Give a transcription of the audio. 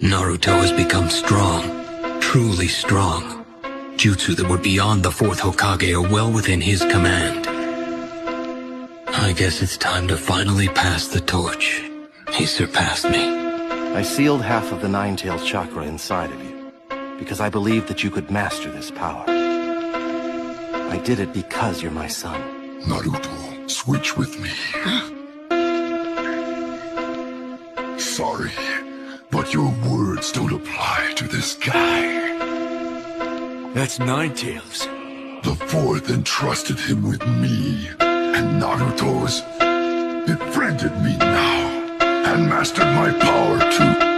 Naruto has become strong, truly strong. Jutsu that were beyond the fourth Hokage are well within his command. I guess it's time to finally pass the torch. He surpassed me. I sealed half of the Nine-Tailed chakra inside of you, because I believed that you could master this power. I did it because you're my son. Naruto, switch with me. Sorry, but your words don't apply to this guy. That's Nine-Tails. The fourth entrusted him with me, and Naruto's befriended me now, and mastered my power too.